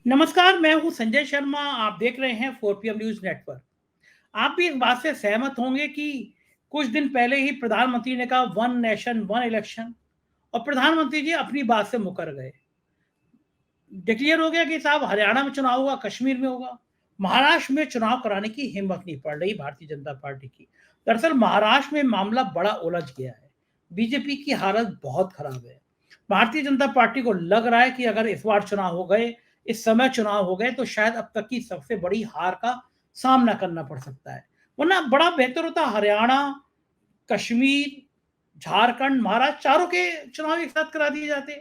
नमस्कार, मैं हूं संजय शर्मा। आप देख रहे हैं 4 PM न्यूज नेटवर्क। आप भी इस बात से सहमत होंगे कि कुछ दिन पहले ही प्रधानमंत्री ने कहा वन नेशन वन इलेक्शन, और प्रधानमंत्री जी अपनी बात से मुकर गए। डिक्लेयर हो गया कि साहब हरियाणा में चुनाव होगा, कश्मीर में होगा। महाराष्ट्र में चुनाव कराने की हिम्मत नहीं पड़ रही भारतीय जनता पार्टी की। दरअसल महाराष्ट्र में मामला बड़ा उलझ गया है। बीजेपी की हालत बहुत खराब है। भारतीय जनता पार्टी को लग रहा है कि अगर इस बार चुनाव हो गए, इस समय चुनाव हो गए, तो शायद अब तक की सबसे बड़ी हार का सामना करना पड़ सकता है। वरना बड़ा बेहतर होता हरियाणा, कश्मीर, झारखंड, महाराष्ट्र चारों के चुनाव एक साथ करा दिए जाते।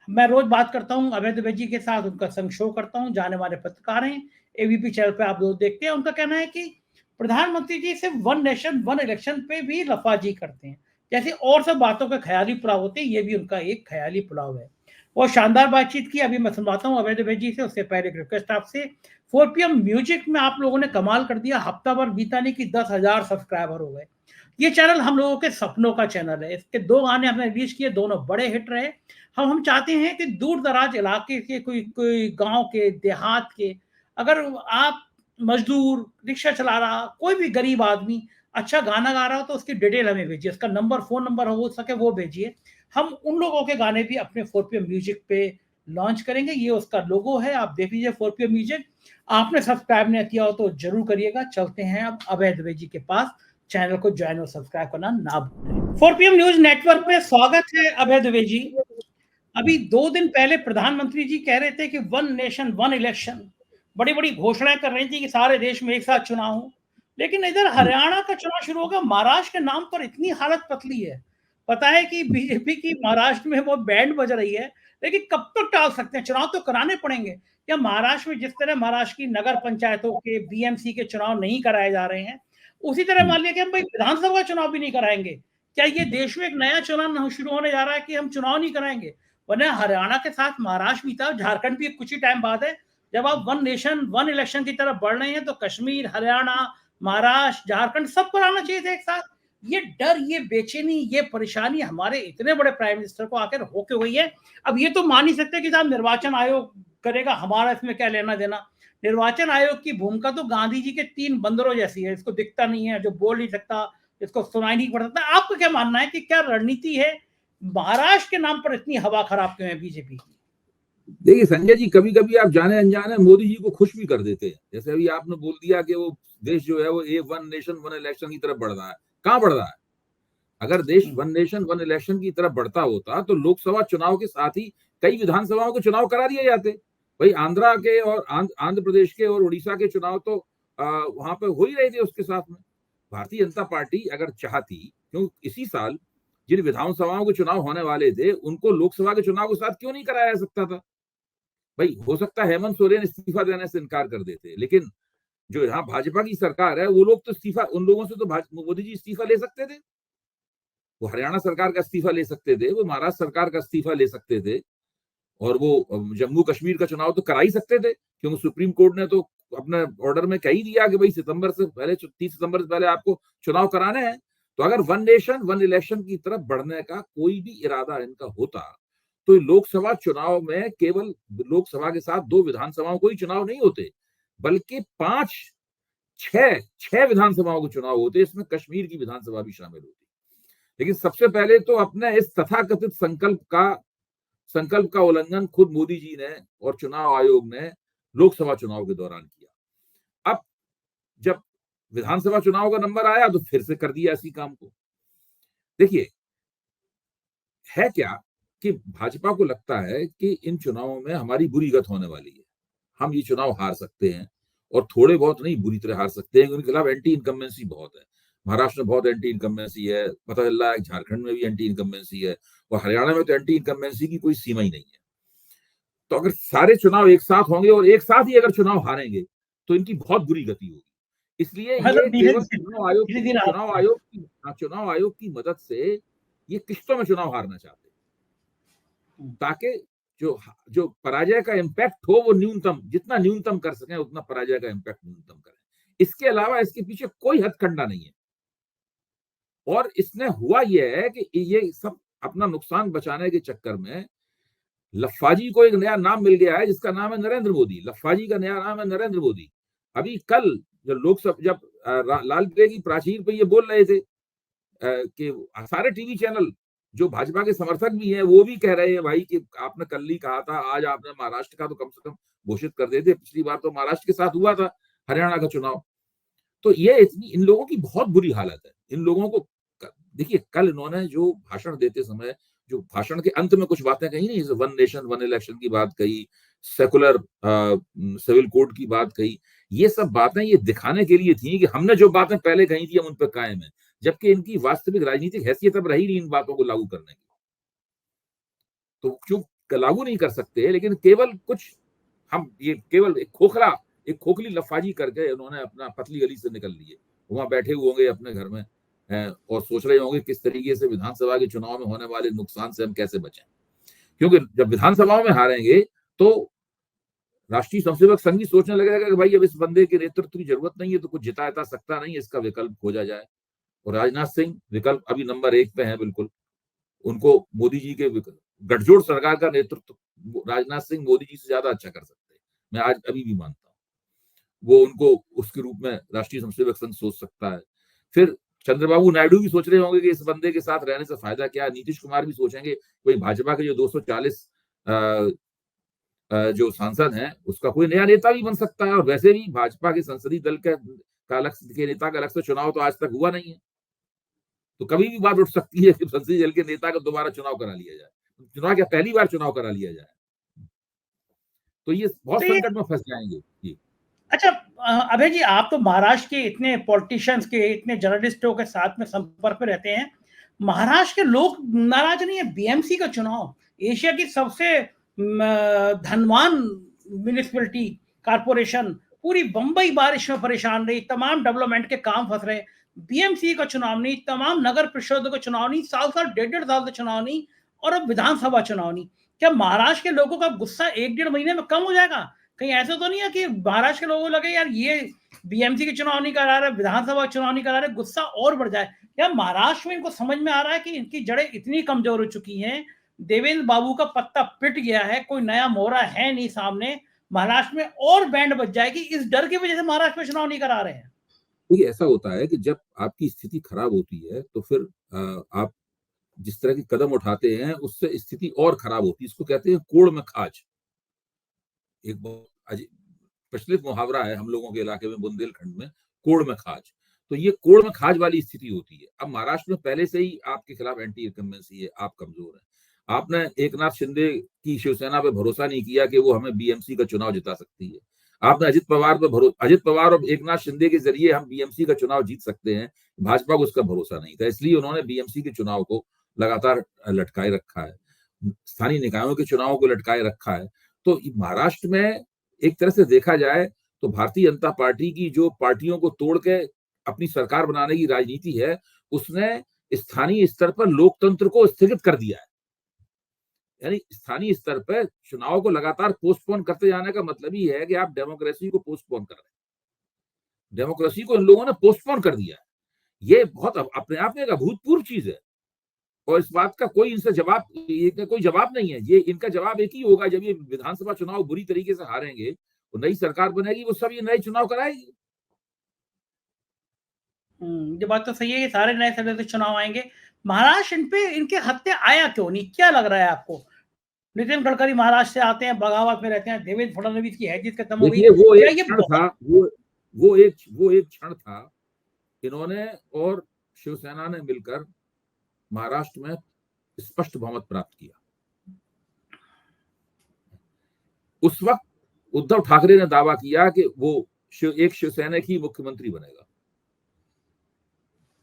मैं रोज बात करता हूँ अभय द्विवेदी जी के साथ, उनका संग शो करता हूँ, जाने माने पत्रकार हैं, एबीपी चैनल पे आप लोग देखते हैं। उनका कहना है कि प्रधानमंत्री जी सिर्फ वन नेशन वन इलेक्शन पे भी लफाजी करते हैं, जैसे और सब बातों के ख्याली पुलाव होते हैं, ये भी उनका एक ख्याली पुलाव है। वो शानदार बातचीत की, अभी मैं सुनवाता हूँ अभय द्विवेदी जी से। उससे पहले एक रिक्वेस्ट आपसे, 4 PM म्यूजिक में आप लोगों ने कमाल कर दिया। हफ्ता भर बीता नहीं कि 10,000 सब्सक्राइबर हो गए। ये चैनल हम लोगों के सपनों का चैनल है। इसके 2 गाने हमने रिलीज किए, दोनों बड़े हिट रहे। हम चाहते हैं कि दूर दराज इलाके के कोई कोई गांव के, देहात के, अगर आप मजदूर, रिक्शा चला रहा, कोई भी गरीब आदमी अच्छा गाना गा रहा हो तो उसकी डिटेल हमें भेजिए। उसका नंबर, फोन नंबर हो सके वो भेजिए। हम उन लोगों के गाने भी अपने 4 PM म्यूजिक पे लॉन्च करेंगे। ये उसका लोगो है, आप देख लीजिए 4 PM म्यूजिक। आपने सब्सक्राइब नहीं किया हो तो जरूर करिएगा। चलते हैं अब अभय द्विवेदी जी के पास। चैनल को ज्वाइन और सब्सक्राइब करना ना भूलें। 4 PM न्यूज नेटवर्क में स्वागत है अभय द्विवेदी जी। अभी 2 दिन पहले प्रधानमंत्री जी कह रहे थे कि वन नेशन वन इलेक्शन, बड़ी बड़ी घोषणाएं कर रही थी कि सारे देश में एक साथ चुनाव हो। लेकिन इधर हरियाणा का चुनाव शुरू होगा, महाराष्ट्र के नाम पर इतनी हालत पतली है। पता है कि बीजेपी की महाराष्ट्र में वो बैंड बज रही है, लेकिन कब तक टाल सकते हैं? चुनाव तो कराने पड़ेंगे। या महाराष्ट्र में जिस तरह महाराष्ट्र की नगर पंचायतों के, बीएमसी के चुनाव नहीं कराए जा रहे हैं, उसी तरह मान लिया कि हम भाई विधानसभा चुनाव भी नहीं कराएंगे। क्या ये देश में एक नया चलन शुरू होने जा रहा है कि हम चुनाव नहीं कराएंगे? वरना हरियाणा के साथ महाराष्ट्र भी था, झारखंड भी कुछ ही टाइम बाद है। जब आप वन नेशन वन इलेक्शन की तरफ बढ़ रहे हैं तो कश्मीर, हरियाणा, महाराष्ट्र, झारखंड सब पर आना चाहिए था एक साथ। ये डर, ये बेचैनी, ये परेशानी हमारे इतने बड़े प्राइम मिनिस्टर को आकर होके हुई है। अब ये तो मान ही सकते कि साहब निर्वाचन आयोग करेगा, हमारा इसमें क्या लेना देना। निर्वाचन आयोग की भूमिका तो गांधी जी के 3 बंदरों जैसी है। इसको दिखता नहीं है, जो बोल नहीं सकता, इसको सुनाई नहीं पड़ सकता। आपका क्या मानना है कि क्या रणनीति है? महाराष्ट्र के नाम पर इतनी हवा खराब क्यों है बीजेपी की? देखिए संजय जी, कभी कभी आप जाने अनजाने मोदी जी को खुश भी कर देते हैं। जैसे अभी आपने बोल दिया कि वो देश जो है वो ए वन नेशन वन इलेक्शन की तरफ बढ़ रहा है। कहाँ बढ़ रहा है? अगर देश वन नेशन वन इलेक्शन की तरफ बढ़ता होता तो लोकसभा चुनाव के साथ ही कई विधानसभाओं के चुनाव करा दिए जाते। भाई आंध्रा के और आंध्र प्रदेश के और उड़ीसा के चुनाव तो वहां पे हो ही रहे थे उसके साथ में। भारतीय जनता पार्टी अगर चाहती, क्यों इसी साल जिन विधानसभाओं के चुनाव होने वाले थे उनको लोकसभा के चुनाव के साथ क्यों नहीं कराया जा सकता था? भाई हो सकता है हेमंत सोरेन इस्तीफा देने से इनकार कर देते, लेकिन जो यहाँ भाजपा की सरकार है वो लोग तो इस्तीफा, उन लोगों से तो मोदी जी इस्तीफा ले सकते थे। वो हरियाणा सरकार का इस्तीफा ले सकते थे, वो महाराष्ट्र सरकार का इस्तीफा ले सकते थे, और वो जम्मू कश्मीर का चुनाव तो करा ही सकते थे, क्योंकि सुप्रीम कोर्ट ने तो अपने ऑर्डर में कह ही दिया कि भाई सितंबर से पहले, 30 सितंबर से पहले आपको चुनाव कराने हैं। तो अगर वन नेशन वन इलेक्शन की तरफ बढ़ने का कोई भी इरादा इनका होता तो लोकसभा चुनाव में केवल लोकसभा के साथ 2 विधानसभाओं को ही चुनाव नहीं होते, बल्कि 5 6 6 विधानसभाओं के चुनाव होते। इसमें कश्मीर की विधानसभा भी शामिल होती। लेकिन सबसे पहले तो अपने इस तथाकथित संकल्प का उल्लंघन खुद मोदी जी ने और चुनाव आयोग ने लोकसभा चुनाव के दौरान किया। अब जब विधानसभा चुनाव का नंबर आया तो फिर से कर दिया इसी काम को। देखिए, है क्या कि भाजपा को लगता है कि इन चुनावों में हमारी बुरी गत होने वाली है, हम ये चुनाव हार सकते हैं, और थोड़े बहुत नहीं, बुरी तरह हार सकते हैं। उनके खिलाफ एंटी इनकम्बेंसी बहुत है। महाराष्ट्र में बहुत एंटी इनकम्बेंसी है, पता चल रहा है झारखंड में भी एंटी इनकम्बेंसी है, और हरियाणा में तो एंटी इनकम्बेंसी की कोई सीमा ही नहीं है। तो अगर सारे चुनाव एक साथ होंगे और एक साथ ही अगर चुनाव हारेंगे तो इनकी बहुत बुरी गति होगी। इसलिए ये मतलब धीरे केवल धीरे धीरे चुनाव आयोग की मदद से ये किश्तों में चुनाव हारना चाहते हैं, ताकि जो जो पराजय का इम्पैक्ट हो वो न्यूनतम, जितना न्यूनतम कर सकें उतना पराजय का इम्पैक्ट न्यूनतम करें। इसके अलावा इसके पीछे कोई हथकंडा नहीं है। और इसने हुआ यह है कि ये सब अपना नुकसान बचाने के चक्कर में लफाजी को एक नया नाम मिल गया है जिसका नाम है नरेंद्र मोदी। लफाजी का नया नाम है नरेंद्र मोदी। अभी कल जब लोकसभा जब लाल किले की प्राचीर पे ये बोल रहे थे कि सारे टीवी चैनल जो भाजपा के समर्थक भी हैं वो भी कह रहे हैं भाई कि आपने कल ही कहा था, आज आपने महाराष्ट्र का तो कम से कम घोषित कर देते। पिछली बार तो महाराष्ट्र के साथ हुआ था हरियाणा का चुनाव। तो ये इतनी इन लोगों की बहुत बुरी हालत है। इन लोगों को देखिए, कल इन्होंने जो भाषण देते समय जो भाषण के अंत में कुछ बातें कही नहीं, वन नेशन वन इलेक्शन की बात कही, सेकुलर सिविल कोड की बात कही, ये सब बातें ये दिखाने के लिए थी कि हमने जो बातें पहले कही थी हम उन पर कायम है, जबकि इनकी वास्तविक राजनीतिक हैसियत अब रही नहीं इन बातों को लागू करने की। तो क्यों लागू नहीं कर सकते, लेकिन केवल कुछ हम ये केवल एक खोखली लफाजी करके उन्होंने अपना पतली गली से निकल लिए। वहां बैठे हुए होंगे अपने घर में और सोच रहे होंगे किस तरीके से विधानसभा के चुनाव में होने वाले नुकसान से हम कैसे बचें, क्योंकि जब विधानसभाओं में हारेंगे तो राष्ट्रीय स्वयंसेवक संघ भी सोचने लगेगा कि भाई अब इस बंदे के नेतृत्व की जरूरत नहीं है, तो कुछ जिता सकता नहीं, इसका विकल्प खोजा जाए। और राजनाथ सिंह विकल्प अभी नंबर 1 पे है बिल्कुल। उनको मोदी जी के गठजोड़ सरकार का नेतृत्व राजनाथ सिंह मोदी जी से ज्यादा अच्छा कर सकते हैं, मैं आज अभी भी मानता हूँ। वो उनको उसके रूप में राष्ट्रीय स्वयंसेवक संघ सोच सकता है। फिर चंद्रबाबू नायडू भी सोच रहे होंगे कि इस बंदे के साथ रहने से फायदा क्या है। नीतीश कुमार भी सोचेंगे कोई भाजपा के जो 240 जो सांसद हैं उसका कोई नया नेता भी बन सकता है। और वैसे भी भाजपा के संसदीय दल का अलग के नेता का अलग से चुनाव तो आज तक हुआ नहीं है, तो कभी भी बात उठ सकती है कि संसदीय दल के नेता का दोबारा चुनाव करा लिया जाए, चुनाव क्या पहली बार चुनाव करा लिया जाए, तो ये बहुत तो ये संकट में फंस जाएंगे। जी अच्छा, अभय जी, आप तो महाराष्ट्र के इतने पॉलिटिशियंस के, इतने जर्नलिस्टों के साथ में संपर्क में रहते हैं। महाराष्ट्र के लोग नाराज नहीं है? बीएमसी का चुनाव, एशिया की सबसे धनवान म्यूनिसिपैलिटी कॉर्पोरेशन, पूरी बंबई बारिश में परेशान रही, तमाम डेवलपमेंट के काम फंस रहे। बीएमसी का चुनाव नहीं, तमाम नगर परिषदों का चुनाव नहीं, साल 1.5 साल से चुनाव नहीं, और अब विधानसभा चुनाव नहीं। क्या महाराष्ट्र के लोगों का गुस्सा 1-1.5 महीने में कम हो जाएगा? कहीं ऐसा तो नहीं है कि महाराष्ट्र के लोगों को लगे यार ये बीएमसी के चुनाव नहीं करा रहे, विधानसभा चुनाव नहीं करा रहे, गुस्सा और बढ़ जाए? या महाराष्ट्र में इनको समझ में आ रहा है कि इनकी जड़ें इतनी कमजोर हो चुकी हैं, देवेंद्र बाबू का पत्ता पिट गया है, कोई नया मोहरा है नहीं सामने, महाराष्ट्र में और बैंड बज जाएगी, इस डर की वजह से महाराष्ट्र में चुनाव नहीं करा रहे हैं? देखिए, ऐसा होता है कि जब आपकी स्थिति खराब होती है तो फिर आप जिस तरह के कदम उठाते हैं उससे स्थिति और खराब होती है। इसको कहते हैं कोड़ में खाज। एक बहुत प्रचलित मुहावरा है हम लोगों के इलाके में, बुंदेलखंड में, कोड़ में खाज। तो ये कोड़ में खाज वाली स्थिति होती है। अब महाराष्ट्र में पहले से ही आपके खिलाफ एंटी इनकम्बेंसी है, आप कमजोर हैं। आपने एकनाथ शिंदे की शिवसेना पे भरोसा नहीं किया कि वो हमें बीएमसी का चुनाव जिता सकती है। आपने अजित पवार और एकनाथ शिंदे के जरिए हम बीएमसी का चुनाव जीत सकते हैं, भाजपा को उसका भरोसा नहीं था, इसलिए उन्होंने बीएमसी के चुनाव को लगातार लटकाए रखा है, स्थानीय निकायों के चुनावों को लटकाए रखा है। तो महाराष्ट्र में एक तरह से देखा जाए तो भारतीय जनता पार्टी की जो पार्टियों को तोड़ के अपनी सरकार बनाने की राजनीति है, उसने स्थानीय स्तर पर लोकतंत्र को स्थगित कर दिया है। यानी स्थानीय स्तर पर चुनाव को लगातार पोस्टपोन करते जाने का मतलब ही है कि आप डेमोक्रेसी को पोस्टपोन कर रहे हैं। डेमोक्रेसी को इन लोगों ने पोस्टपोन कर दिया है। ये बहुत अपने आप में एक अभूतपूर्व चीज है, और इस बात का कोई इनसे कोई जवाब नहीं है। ये इनका जवाब एक ही होगा, जब ये विधानसभा चुनाव बुरी तरीके से हारेंगे, वो नई सरकार बनेगी, वो सब ये नए चुनाव कराएगी। ये बात तो सही है, ये सारे नए सिरे से चुनाव आएंगे। महाराष्ट्र इन पे इनके हत्थे आया क्यों नहीं, क्या लग रहा है आपको? नितिन गडकरी महाराष्ट्र से आते हैं, बगावत में रहते हैं, देवेंद्र फडणवीस की हैसियत खत्म हो गई, देखिए, वो क्या एक ये क्षण बहुत? था, वो एक क्षण था। इन्होंने और शिवसेना ने मिलकर महाराष्ट्र में स्पष्ट बहुमत प्राप्त किया। उस वक्त उद्धव ठाकरे ने दावा किया कि वो एक शिवसैनिक ही मुख्यमंत्री बनेगा।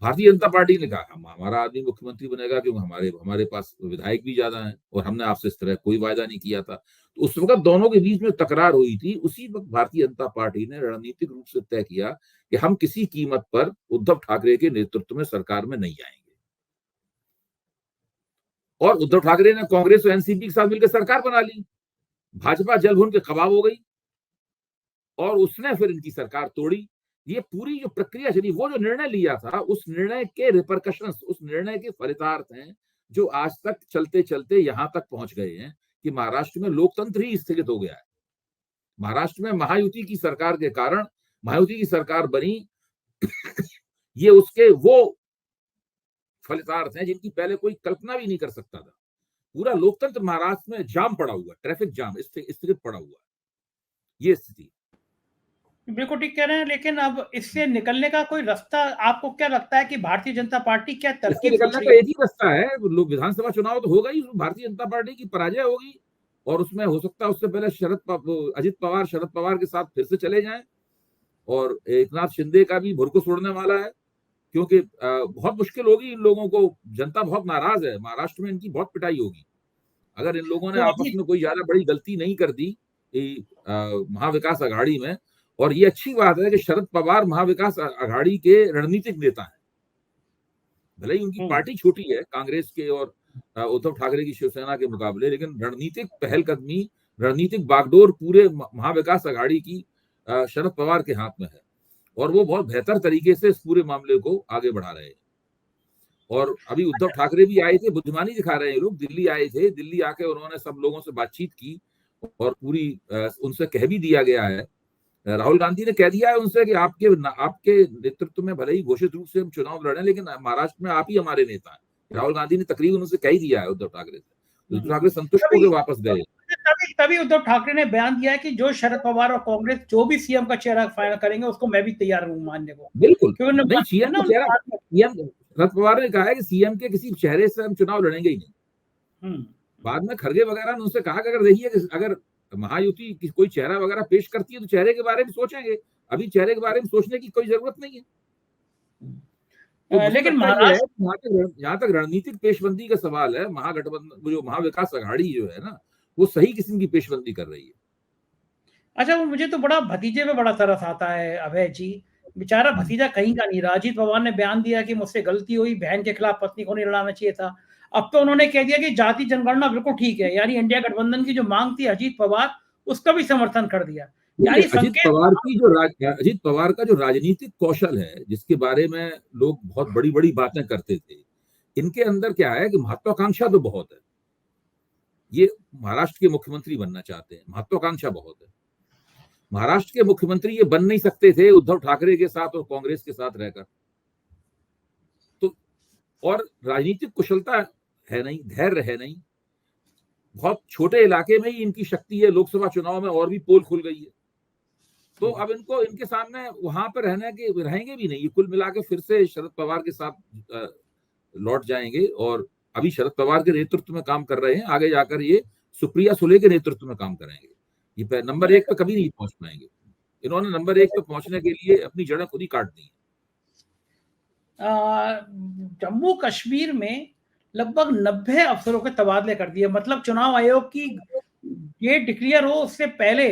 भारतीय जनता पार्टी ने कहा हमारा आदमी मुख्यमंत्री बनेगा, क्योंकि हमारे पास विधायक भी ज्यादा हैं और हमने आपसे इस तरह कोई वायदा नहीं किया था। तो उस वक्त दोनों के बीच में तकरार हुई थी। उसी वक्त भारतीय जनता पार्टी ने रणनीतिक रूप से तय किया कि हम किसी कीमत पर उद्धव ठाकरे के नेतृत्व में सरकार में नहीं आएंगे। और उद्धव ठाकरे ने कांग्रेस और एनसीपी के साथ मिलकर सरकार बना ली। भाजपा जल भुन के कबाब हो गई और उसने फिर इनकी सरकार तोड़ी। ये पूरी जो प्रक्रिया चली, वो जो निर्णय लिया था, उस निर्णय के रिपरकशंस, उस निर्णय के फलितार्थ हैं जो आज तक चलते चलते यहां तक पहुंच गए हैं कि महाराष्ट्र में लोकतंत्र ही स्थगित हो गया है। महाराष्ट्र में महायुति की सरकार के कारण महायुति की सरकार बनी ये उसके वो फलितार्थ हैं जिनकी पहले कोई कल्पना भी नहीं कर सकता था। पूरा लोकतंत्र महाराष्ट्र में जाम पड़ा हुआ, ट्रैफिक जाम स्थगित पड़ा हुआ, ये स्थिति। बिल्कुल ठीक कह रहे हैं, लेकिन अब इससे निकलने का कोई रास्ता आपको क्या लगता है कि भारतीय जनता पार्टी क्या इससे तरकीब सोच निकलने रही का है? एक ही रास्ता है, लोग विधानसभा चुनाव तो होगा ही, भारतीय जनता पार्टी की पराजय होगी और उसमें हो सकता है उससे पहले अजित पवार शरद पवार के साथ फिर से चले जाएं और एकनाथ शिंदे का भी भुरकुस उड़ने वाला है, क्योंकि बहुत मुश्किल होगी इन लोगों को। जनता बहुत नाराज है, महाराष्ट्र में इनकी बहुत पिटाई होगी अगर इन लोगों ने तो आपस अभी में कोई ज्यादा बड़ी गलती नहीं कर दी महाविकास अघाड़ी में। और ये अच्छी बात है कि शरद पवार महाविकास अघाड़ी के रणनीतिक नेता हैं, भले ही उनकी पार्टी छोटी है कांग्रेस के और उद्धव ठाकरे की शिवसेना के मुकाबले, लेकिन रणनीतिक पहलकदमी, रणनीतिक बागडोर पूरे महाविकास अघाड़ी की शरद पवार के हाथ में है और वो बहुत बेहतर तरीके से इस पूरे मामले को आगे बढ़ा रहे हैं। और अभी उद्धव ठाकरे भी आए थे, बुद्धिमानी दिखा रहे हैं लोग, दिल्ली आए थे, दिल्ली आके उन्होंने सब लोगों से बातचीत की और पूरी उनसे कह भी दिया गया है, राहुल गांधी ने कह दिया है उनसे कि आपके नेतृत्व में भले ही घोषित रूप से हम चुनाव लड़े, लेकिन महाराष्ट्र में आप ही हमारे नेता हैं। राहुल गांधी ने तकरीबन उनसे कह ही दिया है उद्धव ठाकरे से। उद्धव ठाकरे संतुष्ट होकर वापस गए। तभी उद्धव ठाकरे ने बयान दिया है कि जो शरद पवार और कांग्रेस जो भी सीएम का चेहरा फाइनल करेंगे उसको मैं भी तैयार हूँ मानने को। बिल्कुल नहीं, सीएम का चेहरा, सीएम शरद पवार ने कहा है कि सीएम के किसी चेहरे से हम चुनाव लड़ेंगे ही नहीं। बाद में खड़गे वगैरह ने उनसे कहा कि अगर देखिए अगर महायुति की कोई चेहरा वगैरह पेश करती है तो चेहरे के बारे में सोचेंगे, अभी चेहरे के बारे में सोचने की कोई जरूरत नहीं है। तो लेकिन जहां तक रणनीतिक पेशबंदी का सवाल है, महागठबंधन जो महाविकास अघाड़ी जो है ना, वो सही किस्म की पेशबंदी कर रही है। अच्छा, वो मुझे तो बड़ा भतीजे में बड़ा तरस आता है अभय जी, बेचारा भतीजा कहीं का नहीं रहा। अजीत पवार ने बयान दिया कि मुझसे गलती हुई, बहन के खिलाफ पत्नी को नहीं लड़ाना चाहिए था। अब तो उन्होंने कह दिया कि जाति जनगणना बिल्कुल ठीक है, यानी इंडिया गठबंधन की जो मांग थी अजीत पवार उसका भी समर्थन कर दिया। यानी अजीत पवार का जो राजनीतिक कौशल है, जिसके बारे में लोग बहुत बड़ी बड़ी बातें करते थे, इनके अंदर क्या है कि महत्वाकांक्षा तो बहुत है। ये महाराष्ट्र के मुख्यमंत्री बनना चाहते हैं, महत्वाकांक्षा बहुत है। महाराष्ट्र के मुख्यमंत्री ये बन नहीं सकते थे उद्धव ठाकरे के साथ और कांग्रेस के साथ रहकर। तो और राजनीतिक कुशलता है नहीं, धैर्य है नहीं, बहुत छोटे इलाके में ही इनकी शक्ति है। लोकसभा चुनाव में और भी पोल खुल गई है, तो अब इनको इनके सामने वहां पर रहेंगे भी नहीं। कुल मिला के फिर से शरद पवार के साथ लौट जाएंगे और अभी शरद पवार के नेतृत्व में काम कर रहे हैं, आगे जाकर ये सुप्रिया सुले के नेतृत्व में काम करेंगे। ये नंबर 1 पे कभी नहीं पहुंच पाएंगे। इन्होंने नंबर 1 पे पहुंचने के लिए अपनी जड़ें खुद ही काट दी। जम्मू कश्मीर में लगभग 90 अफसरों के तबादले कर दिए। मतलब चुनाव आयोग की ये डिक्लेयर हो उससे पहले,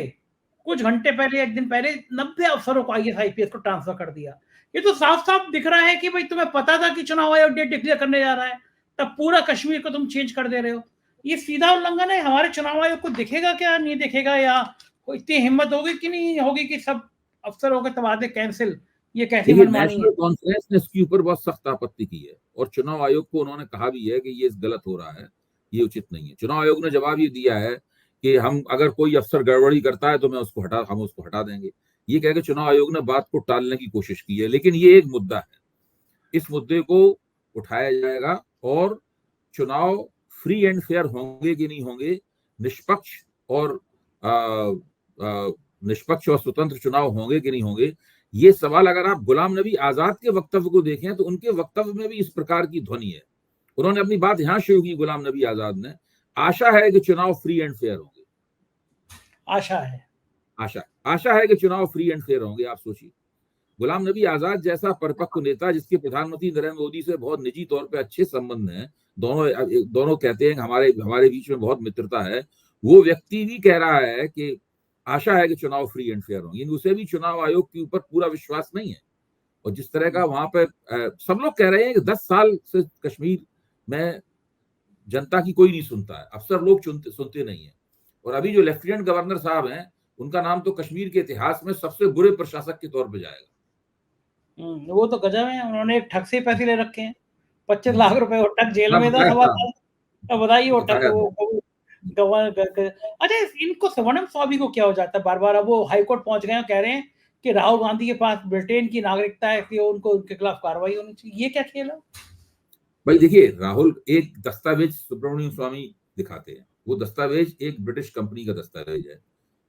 कुछ घंटे पहले, एक दिन पहले 90 अफसरों को IAS IPS को ट्रांसफर कर दिया। ये तो साफ साफ दिख रहा है कि भाई तुम्हें पता था कि चुनाव आयोग डेट डिक्लेयर करने जा रहा है, तब पूरा कश्मीर को तुम चेंज कर दे रहे हो। ये सीधा उल्लंघन है। हमारे चुनाव आयोग को दिखेगा क्या, नहीं दिखेगा, या कोई इतनी हिम्मत होगी कि नहीं होगी कि सब अफसरों के तबादले कैंसिल? ये कैसी मनमानी है? नेशनल कॉन्फ्रेंस ने इसके ऊपर बहुत सख्त आपत्ति की है और चुनाव आयोग को उन्होंने कहा भी है कि ये गलत हो रहा है, ये उचित नहीं है। चुनाव आयोग ने जवाब ये दिया है कि हम अगर कोई अफसर गड़बड़ी करता है तो हम उसको हटा देंगे। ये कह के चुनाव आयोग ने बात को टालने की कोशिश की है, लेकिन ये एक मुद्दा है, इस मुद्दे को उठाया जाएगा और चुनाव फ्री एंड फेयर होंगे कि नहीं होंगे, निष्पक्ष और स्वतंत्र चुनाव होंगे कि नहीं होंगे, ये सवाल अगर आप गुलाम नबी आजाद के वक्तव्य को देखें तो उनके वक्तव्य में भी इस प्रकार की ध्वनि है। उन्होंने अपनी बात यहां शुरू की, गुलाम नबी आजाद ने, आशा है कि चुनाव फ्री एंड फेयर होंगे। आशा है कि चुनाव फ्री एंड फेयर होंगे। आप सोचिए, गुलाम नबी आजाद जैसा परिपक्व नेता जिसके प्रधानमंत्री नरेंद्र मोदी से बहुत निजी तौर पे अच्छे संबंध हैं, दोनों कहते हैं कि हमारे बीच में बहुत मित्रता है, वो व्यक्ति भी कह रहा है कि आशा है कि चुनाव फ्री एंड फेयर होंगे। उसे भी चुनाव आयोग के ऊपर पूरा विश्वास नहीं है। और जिस तरह का वहां पे सब लोग कह रहे हैं कि 10 साल से कश्मीर में जनता की कोई नहीं सुनता है, अफसर लोग सुनते नहीं है। और अभी जो लेफ्टिनेंट गवर्नर साहब हैं, उनका नाम तो कश्मीर के इतिहास में सबसे बुरे प्रशासक के तौर पर जाएगा। वो तो गजब है। उन्होंने एक ठग से पैसे ले रखे हैं, 25 लाख रुपए। वो ठग जेल में था, बताइए वो ठग अच्छा, इनको स्वर्णिम स्वामी को क्या हो जाता है बार बार? अब वो हाईकोर्ट पहुंच गए हैं, कह रहे हैं कि राहुल गांधी के पास ब्रिटेन की नागरिकता है, कि उनको उनके खिलाफ कार्रवाई होनी चाहिए। ये क्या खेल है? भाई देखिए, राहुल एक दस्तावेज सुब्रमण्यम स्वामी दिखाते हैं, वो दस्तावेज एक ब्रिटिश कंपनी का दस्तावेज है,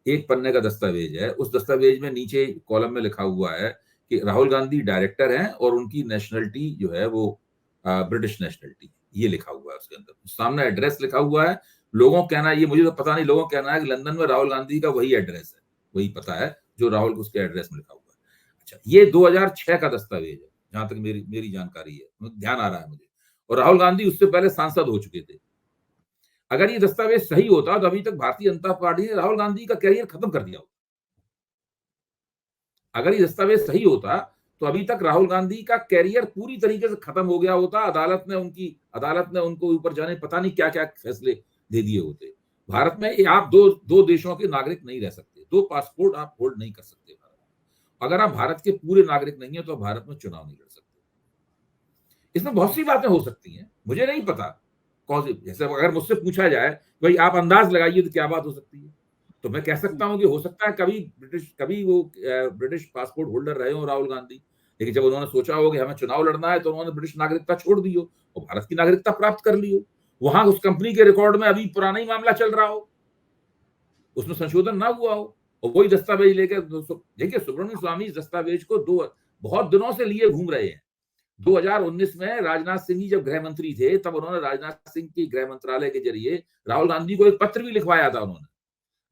एक पन्ने का दस्तावेज है। उस दस्तावेज में नीचे कॉलम में लिखा हुआ है कि राहुल गांधी डायरेक्टर हैं और उनकी नेशनलिटी जो है वो ब्रिटिश नेशनलिटी, ये लिखा हुआ है उसके अंदर। सामने एड्रेस लिखा हुआ है। लोगों का कहना है, ये मुझे तो पता नहीं, लोगों का कहना है कि लंदन में राहुल गांधी का वही एड्रेस है, वही पता है जो राहुल को उसके एड्रेस में लिखा हुआ है। अच्छा, ये 2006 का दस्तावेज है जहां तक मेरी मेरी जानकारी है, ध्यान आ रहा है मुझे। और राहुल गांधी उससे पहले सांसद हो चुके थे। अगर ये दस्तावेज सही होता तो अभी तक भारतीय जनता पार्टी ने राहुल गांधी का कैरियर खत्म कर दिया होता। अगर ये दस्तावेज सही होता तो अभी तक राहुल गांधी का कैरियर पूरी तरीके से खत्म हो गया होता। अदालत ने उनको ऊपर जाने पता नहीं क्या क्या फैसले दे दिए होते। भारत में आप दो देशों के नागरिक नहीं रह सकते, दो पासपोर्ट आप होल्ड नहीं कर सकते भारत में। अगर आप भारत के पूरे नागरिक नहीं है तो भारत में चुनाव नहीं लड़ सकते। इसमें बहुत सी बातें हो सकती हैं, मुझे नहीं पता कौन सी। जैसे अगर मुझसे पूछा जाए भाई आप अंदाज लगाइए तो क्या बात हो सकती है, तो मैं कह सकता हूं कि हो सकता है कभी वो ब्रिटिश पासपोर्ट होल्डर रहे हो राहुल गांधी, लेकिन जब उन्होंने सोचा हो कि हमें चुनाव लड़ना है तो उन्होंने ब्रिटिश नागरिकता छोड़ दी हो और भारत की नागरिकता प्राप्त कर ली हो। वहां उस कंपनी के रिकॉर्ड में अभी पुराना ही मामला चल रहा हो, उसमें संशोधन ना हुआ हो, और वही दस्तावेज लेकर देखिए, सुब्रमण्यम स्वामी इस दस्तावेज को बहुत दिनों से लिए घूम रहे हैं। 2019 में राजनाथ सिंह जी जब गृह मंत्री थे तब उन्होंने राजनाथ सिंह की गृह मंत्रालय के जरिए राहुल गांधी को एक पत्र भी लिखवाया था उन्होंने।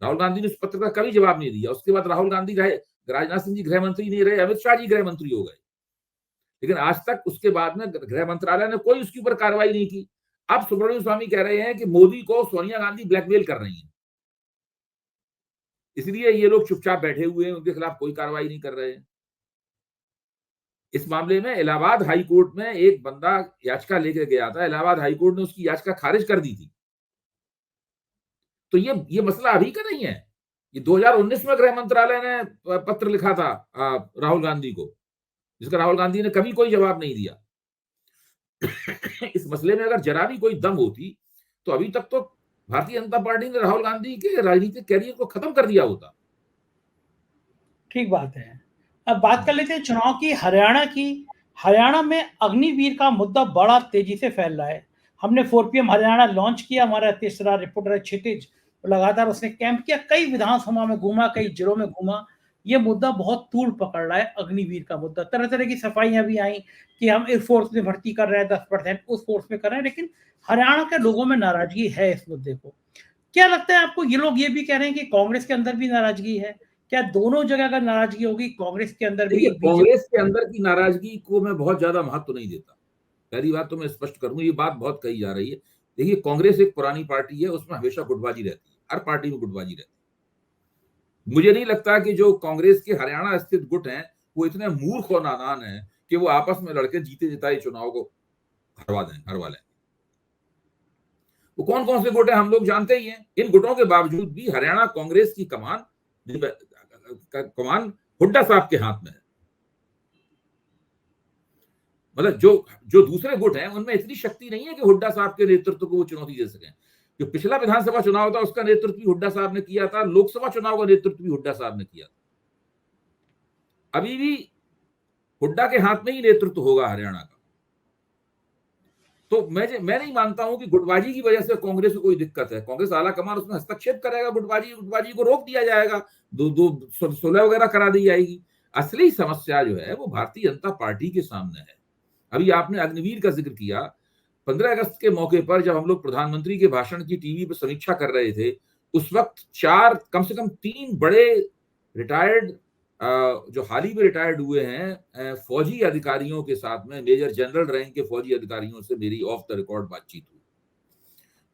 राहुल गांधी ने उस पत्र का कभी जवाब नहीं दिया। उसके बाद राहुल गांधी रहे, राजनाथ सिंह जी गृह मंत्री नहीं रहे, अमित शाह जी गृह मंत्री हो गए, लेकिन आज तक उसके बाद में गृह मंत्रालय ने कोई उसके ऊपर कार्रवाई नहीं की। अब सुब्रमण्यम स्वामी कह रहे हैं कि मोदी को सोनिया गांधी ब्लैकमेल कर रही है, इसलिए ये लोग चुपचाप बैठे हुए हैं, उनके खिलाफ कोई कार्रवाई नहीं कर रहे हैं। इस मामले में इलाहाबाद हाई कोर्ट में एक बंदा याचिका लेकर गया था, इलाहाबाद हाई कोर्ट ने उसकी याचिका खारिज कर दी थी। तो ये मसला अभी का नहीं है, ये 2019 में गृह मंत्रालय ने पत्र लिखा था राहुल गांधी को, जिसका राहुल गांधी ने कभी कोई जवाब नहीं दिया। इस मसले में अगर जरा भी कोई दम होती तो अभी तक तो भारतीय जनता पार्टी ने राहुल गांधी के राजनीतिक कैरियर को खत्म कर दिया होता। ठीक बात है। अब बात कर लेते हैं चुनाव की, हरियाणा की। हरियाणा में अग्निवीर का मुद्दा बड़ा तेजी से फैल रहा है। हमने 4PM हरियाणा लॉन्च किया, हमारा तीसरा रिपोर्टर क्षितिज लगातार उसने कैंप किया, कई विधानसभा में घूमा, कई जिलों में घूमा। ये मुद्दा बहुत तूड़ पकड़ रहा है, अग्निवीर का मुद्दा। तरह तरह की सफाइयां भी आई कि हम इस फोर्स में भर्ती कर रहे हैं, 10% उस फोर्स में कर रहे हैं, लेकिन हरियाणा के लोगों में नाराजगी है इस मुद्दे को। क्या लगता है आपको? ये लोग ये भी कह रहे हैं कि कांग्रेस के अंदर भी नाराजगी है। क्या दोनों जगह अगर नाराजगी होगी, कांग्रेस के अंदर भी, देखिए, कांग्रेस के अंदर की नाराजगी को मैं बहुत ज्यादा महत्व नहीं देता। पहली बात तो मैं स्पष्ट करूं, ये बात बहुत कही जा रही है। देखिए, कांग्रेस एक पुरानी पार्टी है, उसमें हमेशा गुटबाजी रहती है, हर पार्टी में गुटबाजी रहती है। मुझे नहीं लगता कि जो कांग्रेस के हरियाणा स्थित गुट हैं वो इतने मूर्ख और नादान हैं कि वो आपस में लड़के जीते जिताए चुनाव को हरवा लें। वो कौन कौन से गुट हैं हम लोग जानते ही हैं। इन गुटों के बावजूद भी हरियाणा कांग्रेस की कमान हुड्डा साहब के हाथ में है। मतलब जो दूसरे गुट हैं उनमें इतनी शक्ति नहीं है कि हुड्डा साहब के नेतृत्व को वो चुनौती दे सकें। जो पिछला विधानसभा चुनाव था उसका नेतृत्व भी हुड्डा साहब ने किया था, लोकसभा चुनाव का नेतृत्व भी हुड्डा साहब ने किया था। अभी भी हुड्डा के हाथ में ही नेतृत्व होगा हरियाणा का। तो मैं नहीं मानता हूं कि गुटबाजी की वजह से कांग्रेस को कोई दिक्कत है। कांग्रेस आला कमान उसमें हस्तक्षेप करेगा, गुटबाजी को रोक दिया जाएगा, दो सुलह वगैरह करा दी जाएगी। असली समस्या जो है वो भारतीय जनता पार्टी के सामने है। अभी आपने अग्निवीर का जिक्र किया। 15 अगस्त के मौके पर जब हम लोग प्रधानमंत्री के भाषण की टीवी पर समीक्षा कर रहे थे, उस वक्त कम से कम 3 बड़े रिटायर्ड जो हाल ही में रिटायर्ड हुए हैं फौजी अधिकारियों के साथ में, मेजर जनरल रैंक के फौजी अधिकारियों से मेरी ऑफ द रिकॉर्ड बातचीत हुई।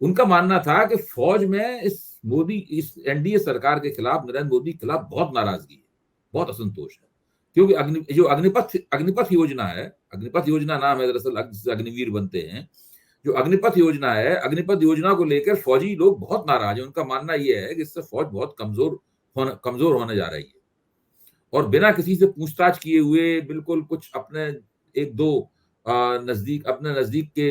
उनका मानना था कि फौज में इस एनडीए सरकार के खिलाफ, नरेंद्र मोदी के खिलाफ बहुत नाराजगी है, बहुत असंतोष है। क्योंकि अग्निपथ योजना है, अग्निपथ योजना नाम है, दरअसल अग्निवीर बनते हैं। जो अग्निपथ योजना है, अग्निपथ योजना को लेकर फौजी लोग बहुत नाराज हैं। उनका मानना यह है कि इससे फौज बहुत कमजोर होने जा रही है, और बिना किसी से पूछताछ किए हुए बिल्कुल कुछ अपने 1-2 नजदीक, अपने नजदीक के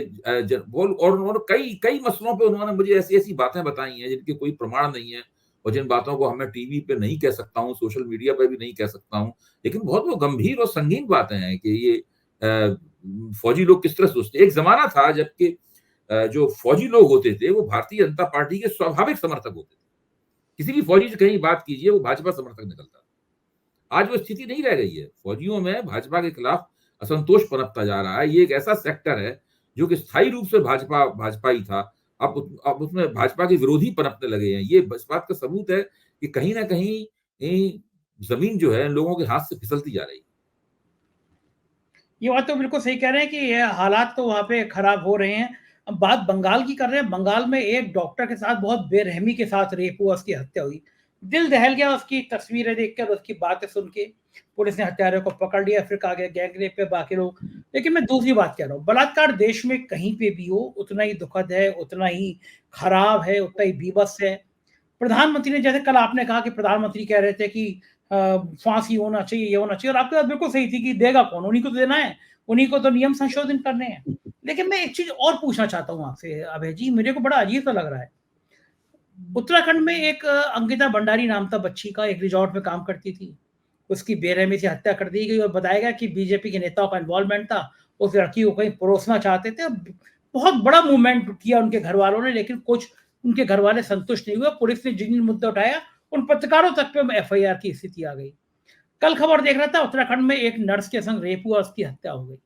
और कई कई मसलों पे उन्होंने मुझे ऐसी ऐसी बातें बताई हैं जिनके कोई प्रमाण नहीं है, और जिन बातों को हमें टीवी पे नहीं कह सकता हूँ, सोशल मीडिया पे भी नहीं कह सकता हूँ, लेकिन बहुत वो गंभीर और संगीन बातें हैं कि ये फौजी लोग किस तरह सोचते हैं। एक जमाना था जबकि जो फौजी लोग होते थे वो भारतीय जनता पार्टी के स्वाभाविक समर्थक होते थे। किसी भी फौजी से कहीं बात कीजिए, वो भाजपा समर्थक निकलता था। आज वो स्थिति नहीं रह गई है। फौजियों में भाजपा के खिलाफ असंतोष पनपता जा रहा है। ये एक ऐसा सेक्टर है जो कि स्थायी रूप से भाजपा ही था, अब उसमें भाजपा के विरोधी पनपने लगे हैं। ये इस बात का सबूत है कि कहीं ना कहीं जमीन जो है लोगों के हाथ से फिसलती जा रही है। ये बात तो बिल्कुल सही कह रहे हैं कि ये हालात तो वहाँ पे खराब हो रहे हैं। अब बात बंगाल की कर रहे हैं। बंगाल में एक डॉक्टर के साथ बहुत बेरहमी के साथ रेप हुआ, उसकी हत्या हुई। दिल दहल गया उसकी तस्वीरें देखकर, उसकी बातें सुन के। पुलिस ने हत्यारों को पकड़ लिया, फिर कहा गया गैंग रेप पे बाकी लोग। लेकिन मैं दूसरी बात कह रहा हूँ, बलात्कार देश में कहीं पे भी हो उतना ही दुखद है, उतना ही खराब है, उतना ही बीभत्स है। प्रधानमंत्री ने, जैसे कल आपने कहा कि प्रधानमंत्री कह रहे थे कि फांसी होना चाहिए, ये होना चाहिए, और आपकी बात बिल्कुल सही थी कि देगा कौन, उन्हीं को तो देना है, उन्हीं को तो नियम संशोधन करने हैं। लेकिन मैं एक चीज और पूछना चाहता हूँ आपसे अभय जी, मेरे को बड़ा अजीब सा लग रहा है। उत्तराखंड में एक अंकिता भंडारी नाम था बच्ची का, एक रिजॉर्ट में काम करती थी, उसकी बेरहमी से हत्या कर दी गई और बताया गया कि बीजेपी के नेताओं का इन्वॉल्वमेंट था। उस लड़की को कहीं परोसना चाहते थे। बहुत बड़ा मूवमेंट किया उनके घर वालों ने, लेकिन कुछ उनके घर वाले संतुष्ट नहीं हुए। पुलिस ने जिन मुद्दा उठाया, उन पत्रकारों तक पे एफआईआर की स्थिति आ गई। कल खबर देख रहा था, उत्तराखंड में एक नर्स के संग रेप हुआ, उसकी हत्या हो गई।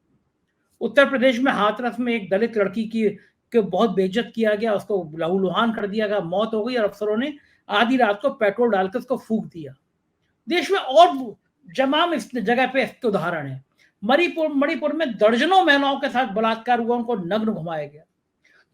उत्तर प्रदेश में हाथरस में एक दलित लड़की की के बहुत बेइज्जत किया गया, उसको लहूलुहान कर दिया गया, मौत हो गई और अफसरों ने आधी रात को पेट्रोल डालकर उसको फूंक दिया। देश में और जमाम इस जगह पे इसके उदाहरण है। मणिपुर में दर्जनों महिलाओं के साथ बलात्कार हुआ, उनको नग्न घुमाया गया।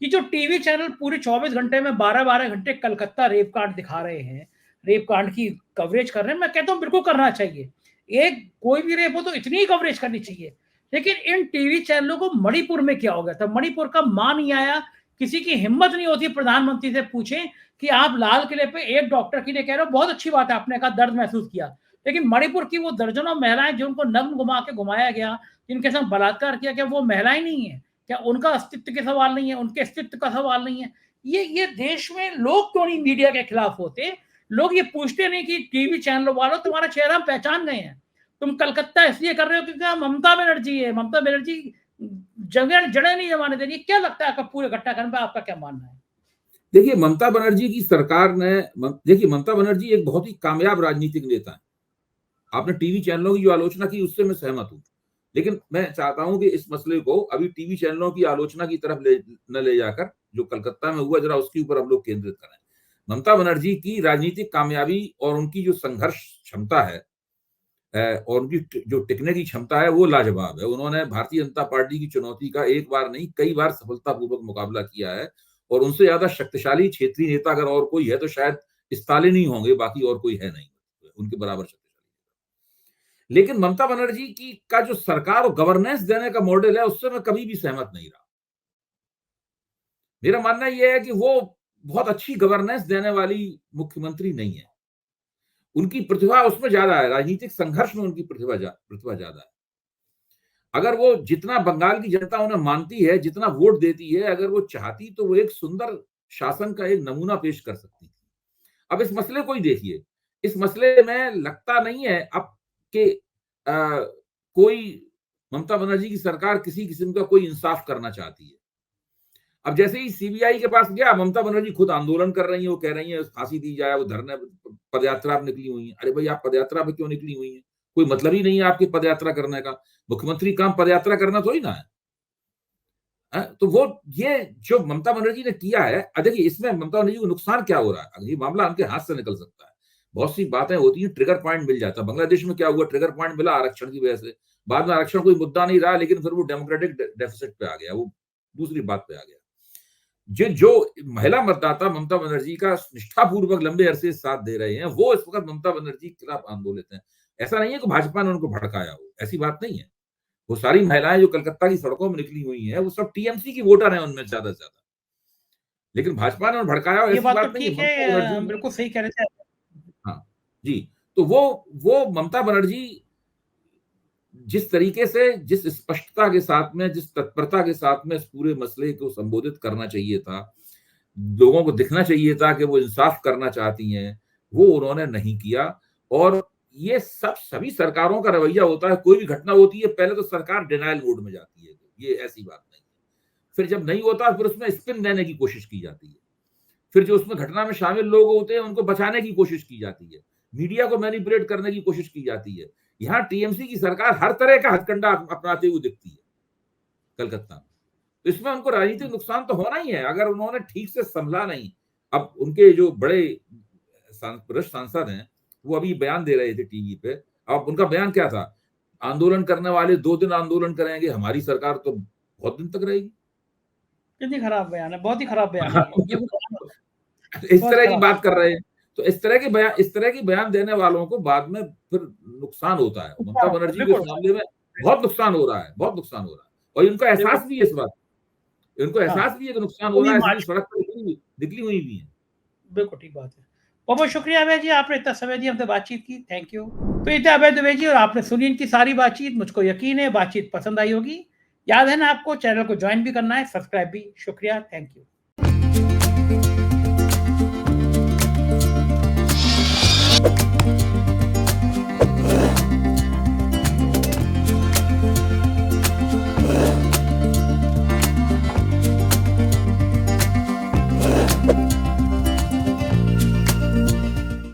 ये जो टीवी चैनल पूरे 24 घंटे में 12-12 घंटे कलकत्ता रेप कांड दिखा रहे हैं, रेप कांड की कवरेज कर रहे हैं, मैं कहता हूं बिल्कुल करना चाहिए। एक कोई भी रेप हो तो इतनी ही कवरेज करनी चाहिए। लेकिन इन टीवी चैनलों को मणिपुर में क्या हो गया था? मणिपुर का मान नहीं आया। किसी की हिम्मत नहीं होती प्रधानमंत्री से पूछे कि आप लाल किले पे एक डॉक्टर के लिए कह रहे हो, बहुत अच्छी बात है, आपने कहा दर्द महसूस किया। लेकिन मणिपुर की वो दर्जनों महिलाएं जिनको नग्न घुमा के घुमाया गया, जिनके साथ बलात्कार किया गया, वो महिलाएं नहीं है क्या? उनका अस्तित्व के सवाल नहीं है, उनके अस्तित्व का सवाल नहीं है? ये देश में लोग क्यों नहीं मीडिया के खिलाफ होते? लोग ये पूछते नहीं कि टीवी चैनलों वालों तुम्हारा चेहरा हम पहचान गए हैं, तुम कलकत्ता इसलिए कर रहे हो क्योंकि ममता बनर्जी है, ममता बनर्जी जगह जड़े नहीं जमाने दे रही। क्या लगता है आपका पूरे घटनाक्रम पे, आपका क्या मानना है? देखिए, ममता बनर्जी की सरकार ने, देखिए ममता बनर्जी एक बहुत ही कामयाब राजनीतिक नेता है। आपने टीवी चैनलों की जो आलोचना की उससे मैं सहमत हूं, लेकिन मैं चाहता हूं कि इस मसले को अभी टीवी चैनलों की आलोचना की तरफ न ले जाकर जो कलकत्ता में हुआ जरा उसके ऊपर हम लोग केंद्रित करें। ममता बनर्जी की राजनीतिक कामयाबी और उनकी जो संघर्ष क्षमता है और उनकी जो टिकने की क्षमता है वो लाजवाब है। उन्होंने भारतीय जनता पार्टी की चुनौती का एक बार नहीं कई बार सफलतापूर्वक मुकाबला किया है, और उनसे ज्यादा शक्तिशाली क्षेत्रीय नेता अगर और कोई है तो शायद स्टालिन ही होंगे, बाकी और कोई है नहीं उनके बराबर शक्तिशाली। लेकिन ममता बनर्जी की का जो सरकार और गवर्नेंस देने का मॉडल है उससे मैं कभी भी सहमत नहीं रहा। मेरा मानना यह है कि वो बहुत अच्छी गवर्नेंस देने वाली मुख्यमंत्री नहीं है। उनकी प्रतिभा उसमें ज्यादा है, राजनीतिक संघर्ष में उनकी प्रतिभा ज्यादा है। अगर वो जितना बंगाल की जनता उन्हें मानती है, जितना वोट देती है, अगर वो चाहती तो वो एक सुंदर शासन का एक नमूना पेश कर सकती थी। अब इस मसले को ही देखिए, इस मसले में लगता नहीं है अब कि कोई ममता बनर्जी की सरकार किसी किस्म का कोई इंसाफ करना चाहती है। अब जैसे ही सीबीआई के पास गया, ममता बनर्जी खुद आंदोलन कर रही है, वो कह रही है फांसी दी जाए, वो धरने पदयात्रा पे निकली हुई है। अरे भाई, आप पदयात्रा पे क्यों निकली हुई है? कोई मतलब ही नहीं है आपके पदयात्रा करने का। मुख्यमंत्री काम पदयात्रा करना थोड़ी ना है। तो वो ये जो ममता बनर्जी ने किया है, देखिए इसमें ममता बनर्जी को नुकसान क्या हो रहा है? ये मामला उनके हाथ से निकल सकता है। बहुत सी बातें होती हैं, ट्रिगर पॉइंट मिल जाता है। बांग्लादेश में क्या हुआ? ट्रिगर पॉइंट मिला आरक्षण की वजह से। बाद में आरक्षण कोई मुद्दा नहीं रहा, लेकिन फिर वो डेमोक्रेटिक डेफिसिट पे आ गया, वो दूसरी बात पे आ गया। जो महिला मतदाता ममता बनर्जी का निष्ठापूर्वक लंबे अरसे साथ दे रहे हैं, वो इस वक्त ममता बनर्जी के खिलाफ आंदोलित हैं। ऐसा नहीं है कि भाजपा ने उनको भड़काया हो, ऐसी बात नहीं है। वो सारी महिलाएं जो कलकत्ता की सड़कों में निकली हुई हैं, वो सब टीएमसी की वोटर हैं उनमें ज्यादा से ज्यादा। लेकिन भाजपा ने उन्हें भड़काया हो, ये ऐसी बात तो बात नहीं है। ठीक ममता बनर्जी है, ने, बिल्कुल सही कह रहे थे। हाँ जी, तो वो ममता बनर्जी जिस तरीके से, जिस स्पष्टता के साथ में, जिस तत्परता के साथ में इस पूरे मसले को संबोधित करना चाहिए था, लोगों को दिखना चाहिए था कि वो इंसाफ करना चाहती हैं, वो उन्होंने नहीं किया। और ये सभी सरकारों का रवैया होता है, कोई भी घटना होती है पहले तो सरकार डिनायल मोड में जाती है, ये ऐसी बात नहीं है। फिर जब नहीं होता फिर उसमें स्पिन देने की कोशिश की जाती है, फिर जो उसमें घटना में शामिल लोग होते हैं उनको बचाने की कोशिश की जाती है, मीडिया को मैनिपुलेट करने की कोशिश की जाती है। यहाँ टीएमसी की सरकार हर तरह का हथकंडा अपनाते हुए दिखती है कलकत्ता में। तो इसमें उनको राजनीतिक नुकसान तो होना ही है अगर उन्होंने ठीक से संभला नहीं। अब उनके जो बड़े वरिष्ठ सांसद हैं वो अभी बयान दे रहे थे टीवी पे। अब उनका बयान क्या था? आंदोलन करने वाले 2 दिन आंदोलन करेंगे, हमारी सरकार तो बहुत दिन तक रहेगी। कितनी खराब बयान है, बहुत ही खराब बयान है ये इस तरह की बात कर रहे हैं। तो इस तरह की बयान देने वालों को बाद में फिर नुकसान होता है। ममता बनर्जी के मामले में बहुत नुकसान हो रहा है, बहुत नुकसान हो रहा है, और इनको एहसास भी है इस बात, इनको एहसास भी है कि नुकसान हो रहा है, इसलिए सड़क पर निकली हुई भी है। बिल्कुल ठीक बात है। बहुत बहुत शुक्रिया अभय जी, आपने इतना समय दिया, हमसे बातचीत की, थैंक यू। तो ये थे अभय दुबे जी और आपने सुनी इनकी सारी बातचीत। मुझको यकीन है बातचीत पसंद आई होगी। याद है ना आपको चैनल को ज्वाइन भी करना है, सब्सक्राइब भी। शुक्रिया, थैंक यू।